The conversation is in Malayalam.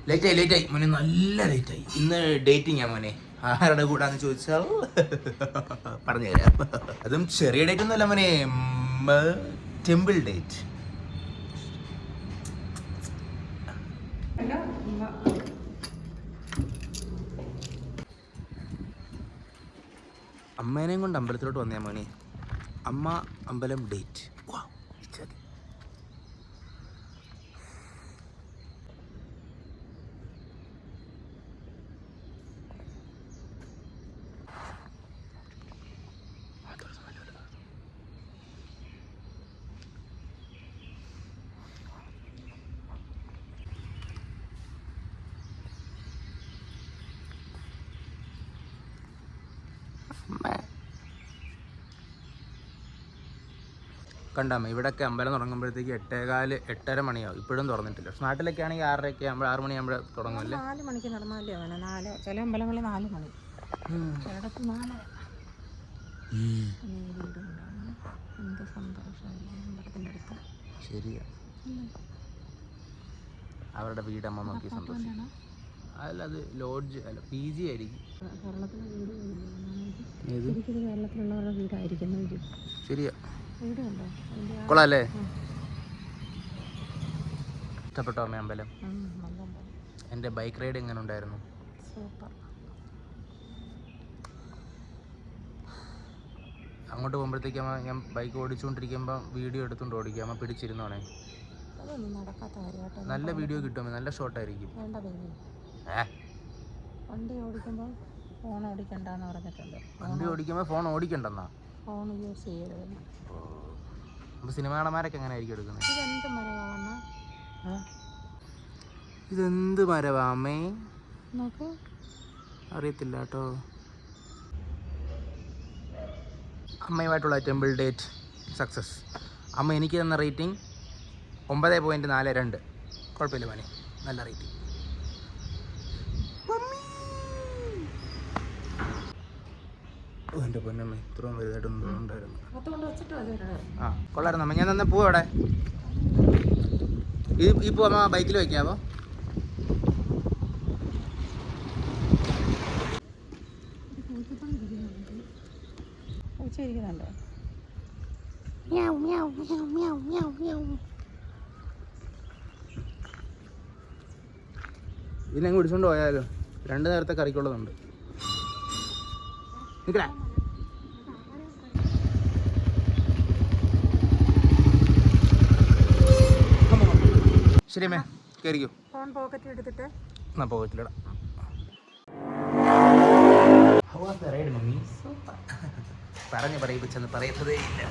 ലേറ്റായി മോനെ, നല്ല ലേറ്റായി. ഇന്ന് ഡേറ്റിംഗ് മോനെ. ആരുടെ കൂടാന്ന് ചോദിച്ചാൽ പറഞ്ഞുതരാം. അതും ചെറിയ ഡേറ്റ് ഒന്നുമല്ല മോനെ, ടെമ്പിൾ ഡേറ്റ്. അമ്മേനെയും കൊണ്ട് അമ്പലത്തിലോട്ട് വന്നേ മോനെ. അമ്മ അമ്പലം ഡേറ്റ്. കണ്ടാമ ഇവിടെയൊക്കെ അമ്പലം തുടങ്ങുമ്പോഴത്തേക്ക് 8:15 8:30 മണിയാവും. ഇപ്പോഴും തുറന്നിട്ടില്ല. നാട്ടിലൊക്കെ ആണെങ്കിൽ 6:30 ആകുമ്പോൾ 6 മണിയാകുമ്പോൾ തുടങ്ങുമല്ലേ. 4 മണിക്ക് നടന്നാലേ അവനെ 4 ചില അമ്പലങ്ങളിൽ 4 മണി, ചിലടത്ത് 4. എന്ത് സന്തോഷമല്ലേ അമ്പലത്തിൻ്റെ അടുത്ത്. ശരിയാ, അവരുടെ വീടമ്മ നോക്കി സന്തോഷം. അല്ല, അത് ലോഡ്ജ് അല്ല, PG ആയിരിക്കും. കേരളത്തിലെ വീട് കേരളത്തിലുള്ളവരുടെ വീടായിരിക്കും. ശരിയാ, വീട് കണ്ടോ കൊള്ളാല്ലേ. ഇഷ്ടപ്പെട്ടോ അമ്മ അമ്പലം? എൻ്റെ ബൈക്ക് റൈഡ് എങ്ങനെ ഉണ്ടായിരുന്നു? സൂപ്പർ. അങ്ങോട്ട് പോകുമ്പോഴത്തേക്ക് അമ്മ ഞാൻ ബൈക്ക് ഓടിച്ചുകൊണ്ടിരിക്കുമ്പോൾ വീഡിയോ എടുത്തുകൊണ്ട് ഓടിക്കുക. അമ്മ പിടിച്ചിരുന്നോണേ. നടക്കാത്ത കാര്യമായിട്ട് നല്ല വീഡിയോ കിട്ടും, നല്ല ഷോട്ടായിരിക്കും. വേണ്ട ബേബി, വണ്ടി ഓടിക്കുമ്പോൾ ഫോൺ ഓടിക്കണ്ടെന്ന് പറഞ്ഞിട്ടുണ്ട്. വണ്ടി ഓടിക്കുമ്പോൾ ഫോൺ ഓടിക്കണ്ടെന്നാ? ഫോൺ യൂസ് ചെയ്യരുത്. അപ്പോൾ സിനിമ നടന്മാരൊക്കെ എങ്ങനെ ആയിരിക്കും എടുക്കുന്നത്? ഇതെന്ത് മരവാണ്? ഇതെന്ത് മരവാമേ? നോക്ക്, അറിയത്തില്ല കേട്ടോ. അമ്മയുമായിട്ടുള്ള ടെമ്പിൾ ഡേറ്റ് സക്സസ്. അമ്മ എനിക്ക് തന്ന റേറ്റിംഗ് 9.42. കുഴപ്പമില്ല മോനെ, നല്ല റേറ്റിംഗ്. എൻ്റെ പൊന്നമ്മ, ഇത്രയും വലുതായിട്ടൊന്നും ഉണ്ടായിരുന്നു. ആ കൊള്ളായിരുന്നു അമ്മ. ഞാൻ തന്നെ പോവും അവിടെ. ഈ പൂ അമ്മ ബൈക്കിൽ വയ്ക്കാമോ? ഇതിനെ പിടിച്ചോണ്ട് പോയാലോ? 2 നേരത്തെ കറിക്കുള്ളതുണ്ട്. നിൽക്കടാ. ശരി അമ്മേ, കയറിക്കോ. ഫോൺ പോക്കറ്റ് എടുത്തിട്ട് എന്നാ പോക്കറ്റിലിടാം. പറഞ്ഞ് പറയിപ്പിച്ചെന്ന് പറയത്തതേ ഇല്ല.